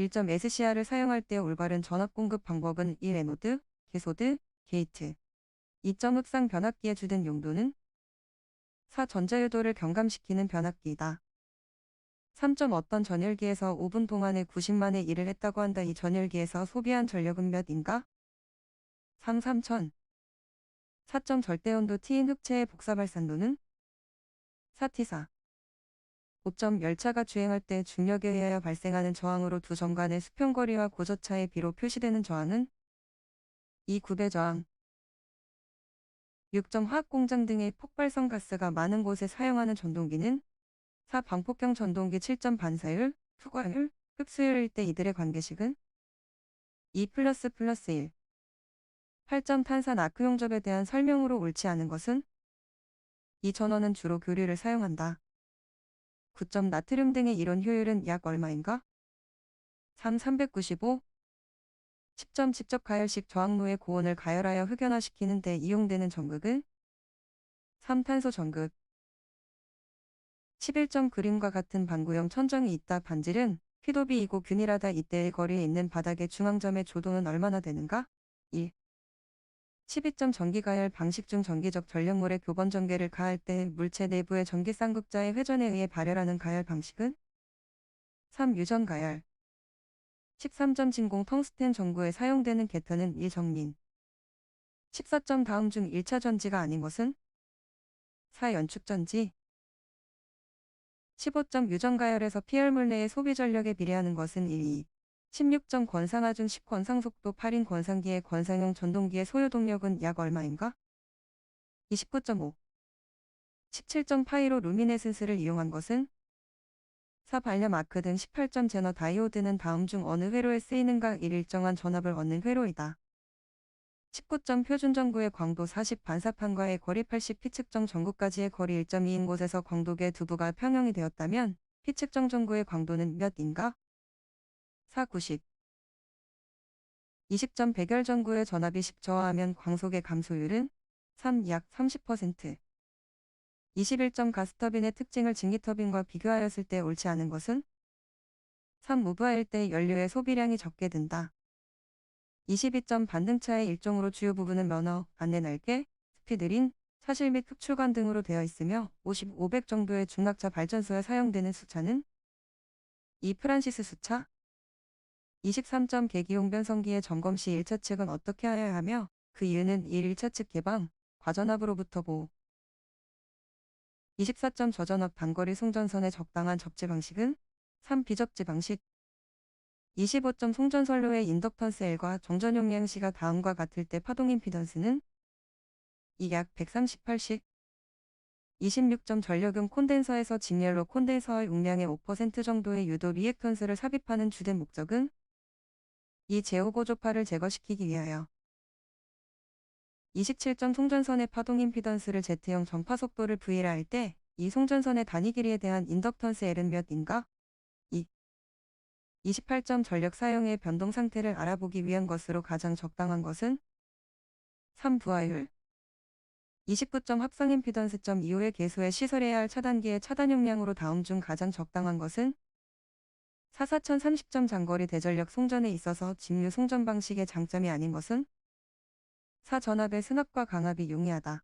1.SCR을 사용할 때 올바른 전압 공급 방법은 1. 에노드, 개소드, 게이트. 2점 흡상 변압기의 주된 용도는 4. 전자유도를 경감시키는 변압기이다. 3점 어떤 전열기에서 5분 동안에 90만의 일을 했다고 한다. 이 전열기에서 소비한 전력은 몇인가? 3. 3000. 4점 절대온도 T인 흑체의 복사발산도는 4T4. 5점 열차가 주행할 때 중력에 의하여 발생하는 저항으로 두 점 간의 수평거리와 고저차의 비로 표시되는 저항은 2. 구배 저항. 6점 화학공장 등의 폭발성 가스가 많은 곳에 사용하는 전동기는 4. 방폭형 전동기. 7점 반사율, 투과율, 흡수율일 때 이들의 관계식은 2++1. 8점 탄산 아크 용접에 대한 설명으로 옳지 않은 것은 이 전원은 주로 교류를 사용한다. 9점 나트륨 등의 이론 효율은 약 얼마인가? 3. 395. 10점 직접 가열식 저항로의 고온을 가열하여 흑연화시키는 데 이용되는 전극은 3. 탄소 전극. 11점 그림과 같은 반구형 천정이 있다. 반질은 휘도비이고 균일하다. 이때의 거리에 있는 바닥의 중앙점의 조동은 얼마나 되는가? 1. 12점 전기가열 방식 중 전기적 전력물의 교번 전개를 가할 때 물체 내부의 전기 쌍극자의 회전에 의해 발열하는 가열 방식은 3. 유전 가열. 13점 진공 텅스텐 전구에 사용되는 계터는 1. 정민. 14점 다음 중 1차 전지가 아닌 것은 4. 연축 전지. 15점 유전 가열에서 피열물 내의 소비 전력에 비례하는 것은 1. 2. 16점 권상하 중 10 권상속도 8인 권상기의 권상형 전동기의 소요 동력은 약 얼마인가? 29.5. 17점 파이로 루미네센스를 이용한 것은 4. 발염 아크 등 18점 제너 다이오드는 다음 중 어느 회로에 쓰이는가? 1. 일정한 전압을 얻는 회로이다. 19점 표준 전구의 광도 40 반사판과의 거리 80 피측정 전구까지의 거리 1.2인 곳에서 광도계 두부가 평형이 되었다면 피측정 전구의 광도는 몇인가? 4. 90. 20점 백열 전구의 전압이 10 저하하면 광속의 감소율은 3. 약 30%. 21점 가스터빈의 특징을 증기터빈과 비교하였을 때 옳지 않은 것은 3. 무부하일 때 연료의 소비량이 적게 든다. 22점 반등차의 일종으로 주요 부분은 면허, 안내 날개, 스피드린, 사실 및 흡출관 등으로 되어 있으며 50, 500 정도의 중락차 발전소에 사용되는 수차는 2. 프란시스 수차. 23점 계기용 변성기의 점검 시 1차 측은 어떻게 하여야 하며 그 이유는 1. 1차 측 개방, 과전압으로부터 보호. 24점 저전압 단거리 송전선의 적당한 접지 방식은 3. 비접지 방식. 25점 송전선로의 인덕턴스 L과 정전 용량 C가 다음과 같을 때 파동 임피던스는 2. 약 138씩. 26점 전력용 콘덴서에서 직렬로 콘덴서의 용량의 5% 정도의 유도 리액턴스를 삽입하는 주된 목적은 2. 제어고조파를 제거시키기 위하여. 27점 송전선의 파동 임피던스를 Z형 전파 속도를 V라 할 때 이 송전선의 단위 길이에 대한 인덕턴스 L은 몇인가? 2. 28점 전력 사용의 변동 상태를 알아보기 위한 것으로 가장 적당한 것은 3. 부하율. 29점 합성 임피던스점 이후의 개수에 시설해야 할 차단기의 차단 용량으로 다음 중 가장 적당한 것은 4. 4030점 장거리 대전력 송전에 있어서 직류 송전 방식의 장점이 아닌 것은 4. 전압의 승합과 강압이 용이하다.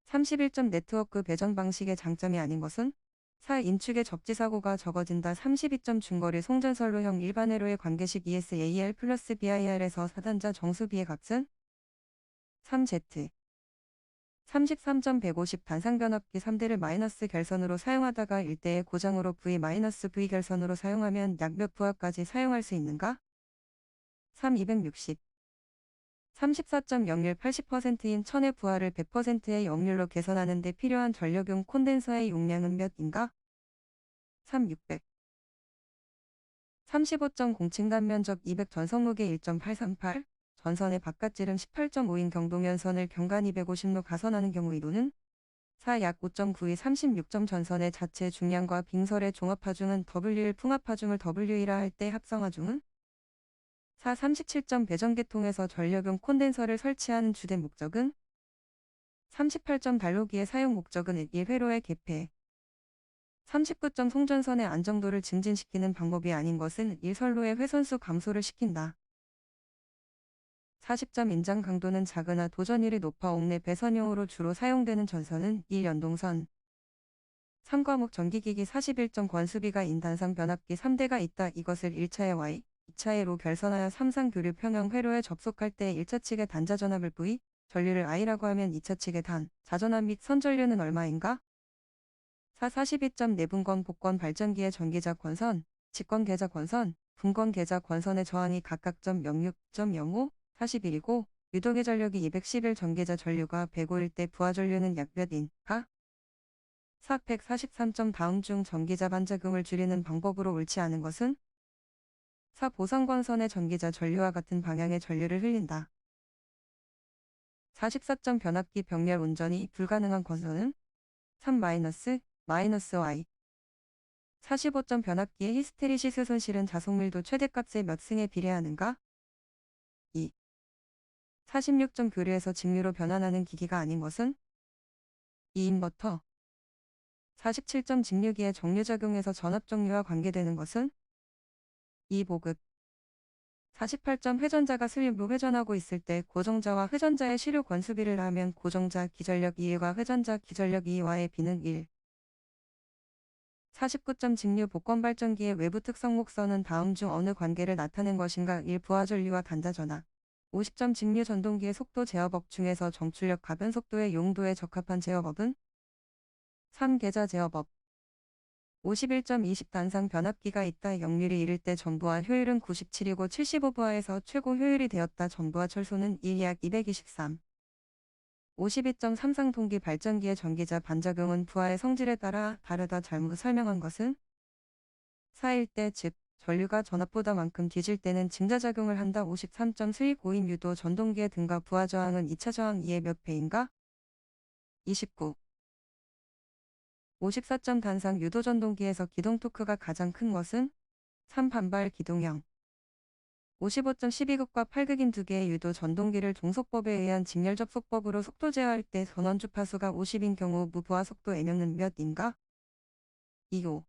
31점 네트워크 배전 방식의 장점이 아닌 것은 4. 인축의 접지사고가 적어진다. 32점 중거리 송전선로형 일반 회로의 관계식 ESAR 플러스 BIR에서 4단자 정수비의 값은 3Z. 33점 150 단상변압기 3대를 마이너스 결선으로 사용하다가 1대의 고장으로 V-V 결선으로 사용하면 약 몇 부하까지 사용할 수 있는가? 3. 260. 34점 역률 80%인 1000의 부하를 100%의 역률로 개선하는 데 필요한 전력용 콘덴서의 용량은 몇인가? 3. 600. 35점 공층단 면적 200 전선무게 1.838, 전선의 바깥지름 18.5인 경동연선을 경간 250로 가선하는 경우 이도는 4. 약 5.92 36점 전선의 자체 중량과 빙설의 종합하중은 W1 풍합하중을 W2라 할 때 합성하중은 4. 37점 배전계통에서 전력용 콘덴서를 설치하는 주된 목적은 38점 단로기의 사용 목적은 1. 회로의 개폐 39점 송전선의 안정도를 증진시키는 방법이 아닌 것은 1. 선로의 훼손수 감소를 시킨다. 40점 인장 강도는 작으나 도전율이 높아 옥내 배선용으로 주로 사용되는 전선은 1. 연동선 3과목 전기기기 41점 권수비가 인단상 변압기 3대가 있다. 이것을 1차의 Y, 2차의 로 결선하여 3상 교류 평형 회로에 접속할 때 1차 측의 단자 전압을 V, 전류를 I라고 하면 2차 측의 단, 자전압 및 선전류는 얼마인가? 4. 42점 내분권 복권 발전기의 전기자 권선, 직권 계자 권선, 분권 계자 권선의 저항이 각각 .06.05, 41이고 유도계 전력이 211 전기자 전류가 105일 때 부하 전류는 약 몇인가? 4. 143점 다음 중 전기자 반작용을 줄이는 방법으로 옳지 않은 것은? 4. 보상권선의 전기자 전류와 같은 방향의 전류를 흘린다. 44점 변압기 병렬 운전이 불가능한 권선은? 3. Y 45점 변압기의 히스테리시스 손실은 자속밀도 최대값의 몇 승에 비례하는가? 2. 46점 교류에서 직류로 변환하는 기기가 아닌 것은? 2. 인버터 47점 직류기의 정류작용에서 전압정류와 관계되는 것은? 2. 보급 48점 회전자가 슬립으로 회전하고 있을 때 고정자와 회전자의 시료 권수비를 하면 고정자 기전력 2와 회전자 기전력 2와의 비는 1. 49점 직류 복권 발전기의 외부 특성 목선은 다음 중 어느 관계를 나타낸 것인가? 1. 부하 전류와 단자 전압 50점 직류 전동기의 속도 제어법 중에서 정출력 가변 속도의 용도에 적합한 제어법은? 3. 계자 제어법 51점 20 단상 변압기가 있다. 역률이 이를 때 전부하 효율은 97이고 75부하에서 최고 효율이 되었다. 전부하 철소는 1 약 223. 52점 삼상 동기 발전기의 전기자 반작용은 부하의 성질에 따라 다르다. 잘못 설명한 것은? 4일 때 즉 전류가 전압보다 만큼 뒤질 때는 증자작용을 한다. 53점 수익 고임 유도 전동기의 등가 부하 저항은 2차 저항 2의 몇 배인가? 29. 54점 단상 유도 전동기에서 기동 토크가 가장 큰 것은? 3. 반발 기동형 55점 12극과 8극인 두 개의 유도 전동기를 종속법에 의한 직렬 접속법으로 속도 제어할 때 전원 주파수가 50인 경우 무부하 속도 N은 몇인가? 2호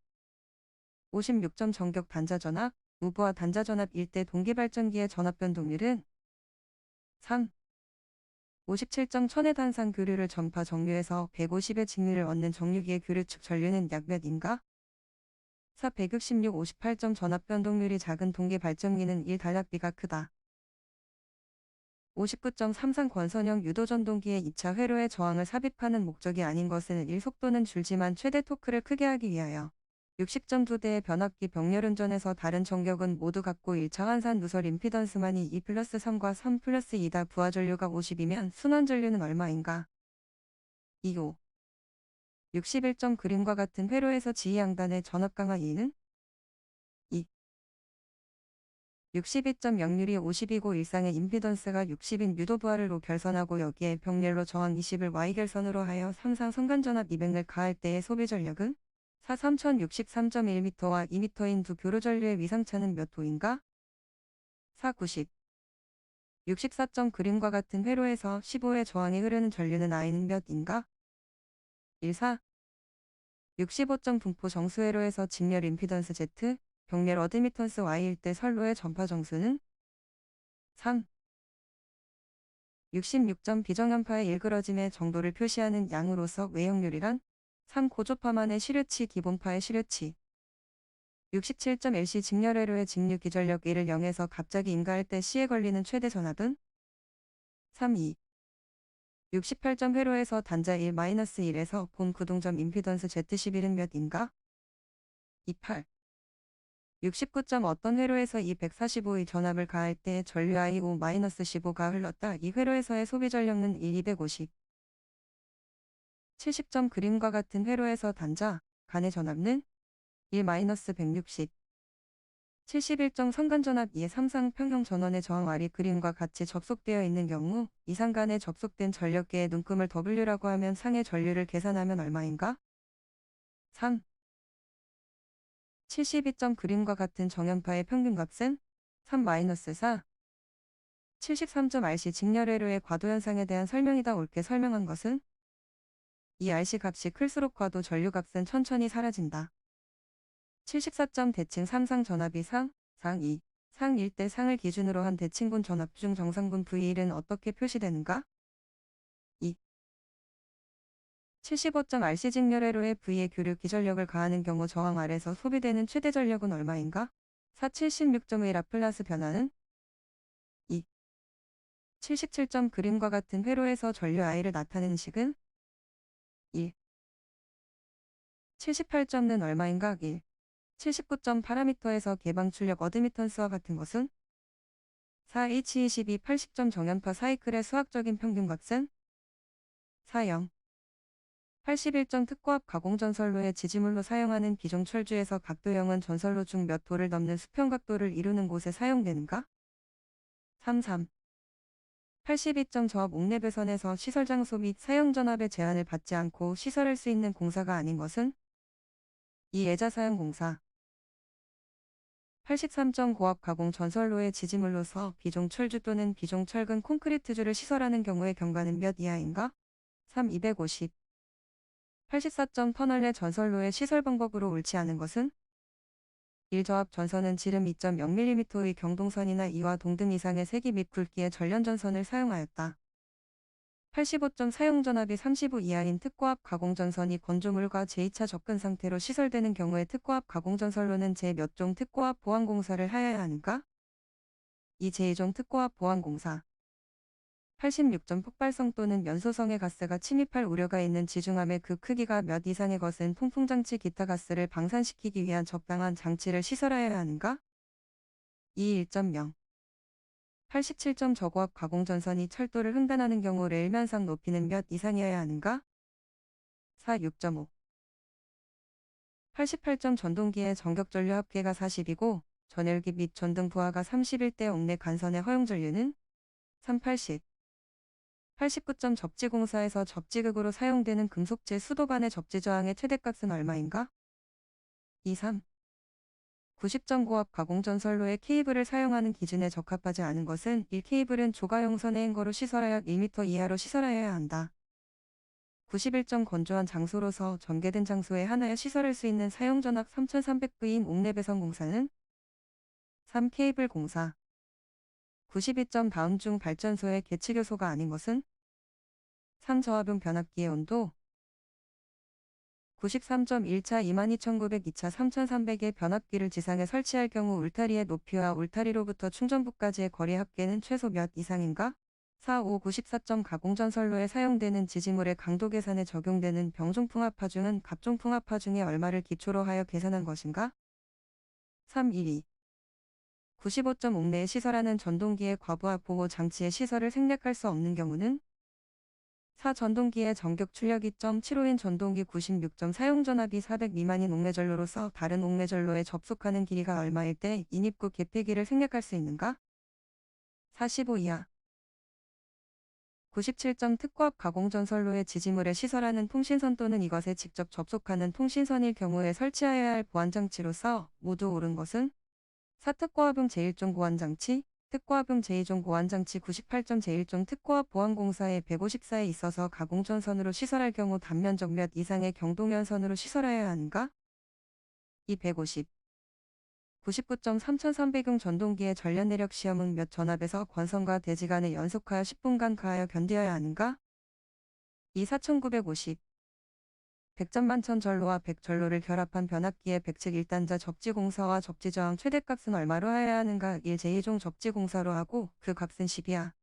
56점 전격 단자 전압, 무부하 단자 전압일 때 동기 발전기의 전압 변동률은? 3. 57점 천의 단상 교류를 전파 정류에서 150의 직류를 얻는 정류기의 교류 측 전류는 약 몇인가? 4. 166 58점 전압 변동률이 작은 동기 발전기는 1. 단락비가 크다. 59점 삼상 권선형 유도 전동기의 2차 회로의 저항을 삽입하는 목적이 아닌 것은 1. 속도는 줄지만 최대 토크를 크게 하기 위하여 60점 두 대의 변압기 병렬 운전에서 다른 전격은 모두 같고 1차 환산 누설 임피던스만이 2 플러스 3과 3 플러스 2다. 부하 전류가 50이면 순환 전류는 얼마인가? 2호 61점 그림과 같은 회로에서 지휘양단의 전압 강화 2는? 2. 62점 역률이 50이고 일상의 임피던스가 60인 유도 부하를 로 결선하고 여기에 병렬로 저항 20을 Y 결선으로 하여 3상 선간전압 200을 가할 때의 소비 전력은? 4. 3063.1m와 2m인 두 교류 전류의 위상차는 몇 호인가? 4. 90. 64점 그림과 같은 회로에서 15의 저항이 흐르는 전류는 I는 몇인가? 1. 4. 65점 분포 정수회로에서 직렬 임피던스 Z, 병렬 어드미턴스 Y일 때 선로의 전파 정수는? 3. 66점 비정연파의 일그러짐의 정도를 표시하는 양으로서 외역률이란? 3. 고조파만의 시류치 기본파의 시류치 67점 LC 직렬회로의 직류 기전력 1을 0에서 갑자기 임가할 때 C에 걸리는 최대 전압은? 3. 2. 68점 회로에서 단자 1-1에서 본 구동점 임피던스 Z11은 몇인가? 28. 69점 어떤 회로에서 이 145의 전압을 가할 때 전류 I5-15가 흘렀다. 이 회로에서의 소비 전력은 1, 250. 70점 그림과 같은 회로에서 단자, 간의 전압은? 1-160. 71점 상간전압 2의 3상 평형 전원의 저항 R이 그림과 같이 접속되어 있는 경우 이상간에 접속된 전력계의 눈금을 W라고 하면 상의 전류를 계산하면 얼마인가? 3. 72점 그림과 같은 정연파의 평균값은? 3-4. 73점 RC 직렬회로의 과도현상에 대한 설명이다. 옳게 설명한 것은? 이 RC 값이 클수록 과도 전류값은 천천히 사라진다. 74점 대칭 3상 전압이 상, 상 2, 상 1대 상을 기준으로 한 대칭분 전압 중 정상분 V1은 어떻게 표시되는가? 2. 75점 RC 직렬회로에 V의 교류 기전력을 가하는 경우 저항 아래서 소비되는 최대 전력은 얼마인가? 4. 76점의 라플라스 변화는? 2. 77점 그림과 같은 회로에서 전류 I를 나타내는 식은? 1. 78점는 얼마인가? 1. 79점 파라미터에서 개방 출력 어드미턴스와 같은 것은? 4. H22 80점 정연파 사이클의 수학적인 평균값은? 4. 0. 81점 특고압 가공전선로의 지지물로 사용하는 기존 철주에서 각도형은 전선로 중 몇 도를 넘는 수평 각도를 이루는 곳에 사용되는가? 3. 82점 저압 옥내배선에서 시설 장소 및 사용 전압의 제한을 받지 않고 시설할 수 있는 공사가 아닌 것은? 2. 예자 사용 공사. 83점 고압 가공 전선로의 지지물로서 비종 철주 또는 비종 철근 콘크리트주를 시설하는 경우의 경과는 몇 이하인가? 3. 250. 84점 터널 내 전선로의 시설 방법으로 옳지 않은 것은? 1. 저압 전선은 지름 2.0mm의 경동선이나 이와 동등 이상의 세기 및 굵기의 전련전선을 사용하였다. 85점 사용 전압이 35 이하인 특고압 가공전선이 건조물과 제2차 접근 상태로 시설되는 경우에 특고압 가공전선로는 제 몇 종 특고압 보완공사를 하여야 하는가? 2. 제2종 특고압 보완공사. 86점 폭발성 또는 연소성의 가스가 침입할 우려가 있는 지중함의 그 크기가 몇 이상의 것은 통풍장치 기타 가스를 방산시키기 위한 적당한 장치를 시설하여야 하는가? 2. 1.0. 87점 저고압 가공전선이 철도를 횡단하는 경우 레일면상 높이는 몇 이상이어야 하는가? 4. 6.5. 88점 전동기의 전격전류 합계가 40이고 전열기 및 전등 부하가 31대 옥내 간선의 허용전류는? 3. 80. 89점 접지공사에서 접지극으로 사용되는 금속재 수도반의 접지저항의 최대값은 얼마인가? 2. 3. 90점 고압 가공전선로의 케이블을 사용하는 기준에 적합하지 않은 것은 1. 케이블은 조가용선의 행거로 시설하여 1m 이하로 시설하여야 한다. 91점 건조한 장소로서 전개된 장소에 하나여 시설할 수 있는 사용전압 3300V인 옥내배선 공사는? 3. 케이블 공사. 92점 다음 중 발전소의 계측요소가 아닌 것은? 3. 저압용 변압기의 온도. 93점 1차 22,900, 2차 3,300의 변압기를 지상에 설치할 경우 울타리의 높이와 울타리로부터 충전부까지의 거리 합계는 최소 몇 이상인가? 4. 5. 94점 가공전선로에 사용되는 지지물의 강도 계산에 적용되는 병종풍압하중은 갑종풍압하중의 얼마를 기초로 하여 계산한 것인가? 3. 1. 2. 95점 옥내에 시설하는 전동기의 과부하 보호 장치의 시설을 생략할 수 없는 경우는? 4. 전동기의 전격 출력 2.75인 전동기 96점 사용 전압이 400 미만인 옥내전로로서 다른 옥내전로에 접속하는 길이가 얼마일 때 인입구 개폐기를 생략할 수 있는가? 45 이하. 97점 특고압 가공전선로의 지지물에 시설하는 통신선 또는 이것에 직접 접속하는 통신선일 경우에 설치하여야 할 보안장치로서 모두 옳은 것은? 4. 특고압용 제1종 보안장치, 특고압용 제2종 보안장치 98점 제1종 특고압 보안공사에 154에 있어서 가공전선으로 시설할 경우 단면적 몇 이상의 경동연선으로 시설하여야 하는가? 2. 150. 99점 3300용 전동기의 전련내력 시험은 몇 전압에서 권선과 대지 간에 연속하여 10분간 가하여 견디어야 하는가? 2. 4950. 100점 만천 전로와 100전로를 결합한 변압기의 100측 1단자 접지공사와 접지저항 최대값은 얼마로 하여야 하는가? 1. 제2종 접지공사로 하고 그 값은 10이야.